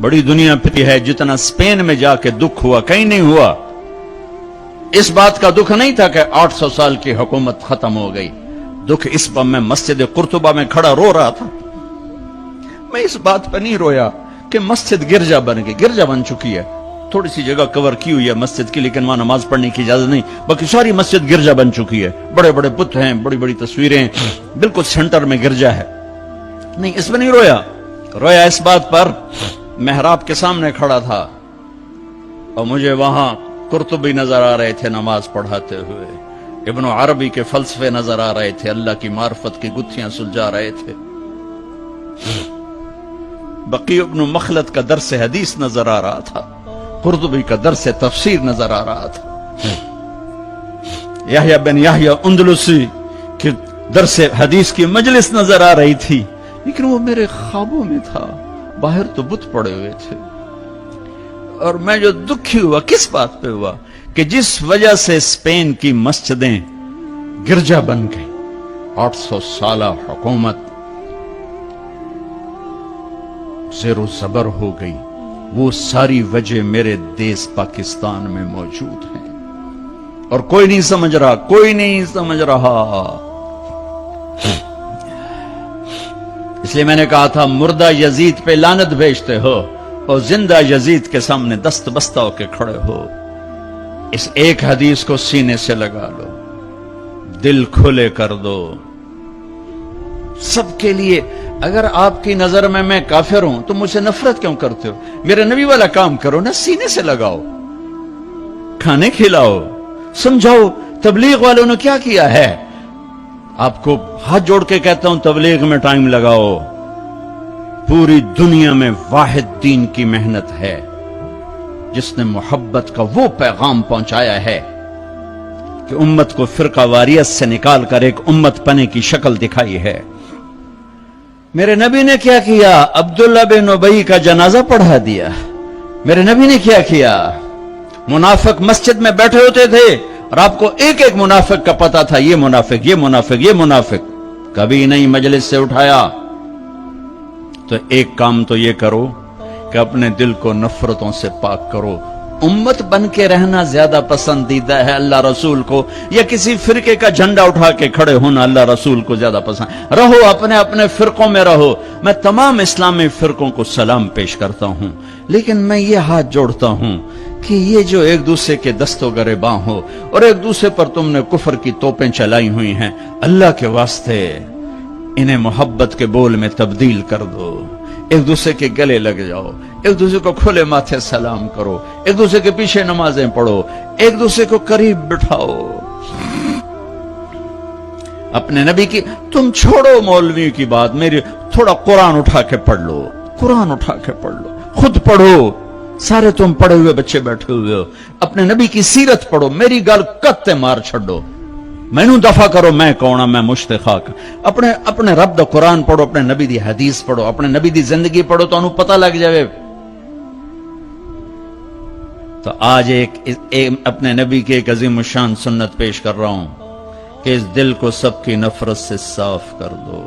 بڑی دنیا پھری ہے، جتنا اسپین میں جا کے دکھ ہوا کہیں نہیں ہوا۔ اس بات کا دکھ نہیں تھا کہ 800 سال کی حکومت ختم ہو گئی، دکھ اس پر میں مسجد قرطبہ میں کھڑا رو رہا تھا۔ میں اس بات پہ نہیں رویا کہ مسجد گرجا بن گئی، گرجا بن چکی ہے، تھوڑی سی جگہ کور کی ہوئی ہے مسجد کی، لیکن وہاں نماز پڑھنے کی اجازت نہیں، باقی ساری مسجد گرجا بن چکی ہے، بڑے بڑے بت ہیں، بڑی بڑی تصویریں، بالکل سینٹر میں گرجا ہے۔ نہیں، اس پہ نہیں رویا، رویا اس بات پر محراب کے سامنے کھڑا تھا اور مجھے وہاں قرطبی نظر آ رہے تھے نماز پڑھاتے ہوئے، ابن عربی کے فلسفے نظر آ رہے تھے، اللہ کی معرفت کی گتھیاں سلجھا رہے تھے، بقی ابن مخلد کا درس حدیث نظر آ رہا تھا، قرطبی کا درس تفسیر نظر آ رہا تھا، یحییٰ بن یحییٰ اندلسی کے درس حدیث کی مجلس نظر آ رہی تھی، لیکن وہ میرے خوابوں میں تھا، باہر تو بت پڑے ہوئے تھے۔ اور میں جو دکھی ہوا کس بات پہ ہوا کہ جس وجہ سے اسپین کی مسجدیں گرجا بن گئی، 800 سالہ حکومت زیر و زبر ہو گئی، وہ ساری وجہ میرے دیس پاکستان میں موجود ہیں، اور کوئی نہیں سمجھ رہا، کوئی نہیں سمجھ رہا۔ اس لیے میں نے کہا تھا مردہ یزید پہ لعنت بھیجتے ہو اور زندہ یزید کے سامنے دست بستہ ہو کے کھڑے ہو۔ اس ایک حدیث کو سینے سے لگا لو، دل کھلے کر دو سب کے لیے۔ اگر آپ کی نظر میں کافر ہوں تو مجھ سے نفرت کیوں کرتے ہو؟ میرے نبی والا کام کرو نا، سینے سے لگاؤ، کھانے کھلاؤ، سمجھاؤ۔ تبلیغ والوں نے کیا کیا ہے؟ آپ کو ہاتھ جوڑ کے کہتا ہوں تبلیغ میں ٹائم لگاؤ۔ پوری دنیا میں واحد دین کی محنت ہے جس نے محبت کا وہ پیغام پہنچایا ہے کہ امت کو فرقہ واریت سے نکال کر ایک امت پنے کی شکل دکھائی ہے۔ میرے نبی نے کیا کیا؟ عبداللہ بن ابی کا جنازہ پڑھا دیا۔ میرے نبی نے کیا کیا؟ منافق مسجد میں بیٹھے ہوتے تھے اور آپ کو ایک ایک منافق کا پتا تھا، یہ منافق، یہ منافق، یہ منافق، کبھی نہیں مجلس سے اٹھایا۔ تو ایک کام تو یہ کرو کہ اپنے دل کو نفرتوں سے پاک کرو۔ امت بن کے رہنا زیادہ پسندیدہ ہے اللہ رسول کو، یا کسی فرقے کا جھنڈا اٹھا کے کھڑے ہونا اللہ رسول کو زیادہ پسند؟ رہو اپنے اپنے فرقوں میں رہو۔ میں تمام اسلامی فرقوں کو سلام پیش کرتا ہوں، لیکن میں یہ ہاتھ جوڑتا ہوں کہ یہ جو ایک دوسرے کے دست و گریباں ہو اور ایک دوسرے پر تم نے کفر کی توپیں چلائی ہوئی ہیں، اللہ کے واسطے انہیں محبت کے بول میں تبدیل کر دو۔ ایک دوسرے کے گلے لگ جاؤ، ایک دوسرے کو کھلے ماتھے سلام کرو، ایک دوسرے کے پیچھے نمازیں پڑھو، ایک دوسرے کو قریب بٹھاؤ۔ اپنے نبی کی تم چھوڑو مولوی کی بات، میری تھوڑا قرآن اٹھا کے پڑھ لو، قرآن اٹھا کے پڑھ لو، خود پڑھو۔ سارے تم پڑھے ہوئے بچے بیٹھے ہوئے ہو، اپنے نبی کی سیرت پڑھو، میری گل کتے مار چھڑو، مینوں دفع کرو میں کون ہاں، میں مشتخاک۔ اپنے رب دا قرآن پڑھو، اپنے نبی دی حدیث پڑھو، اپنے نبی دی زندگی پڑھو تو انہوں پتہ لگ جائے۔ تو آج اپنے نبی کی ایک عظیم الشان سنت پیش کر رہا ہوں کہ اس دل کو سب کی نفرت سے صاف کر دو۔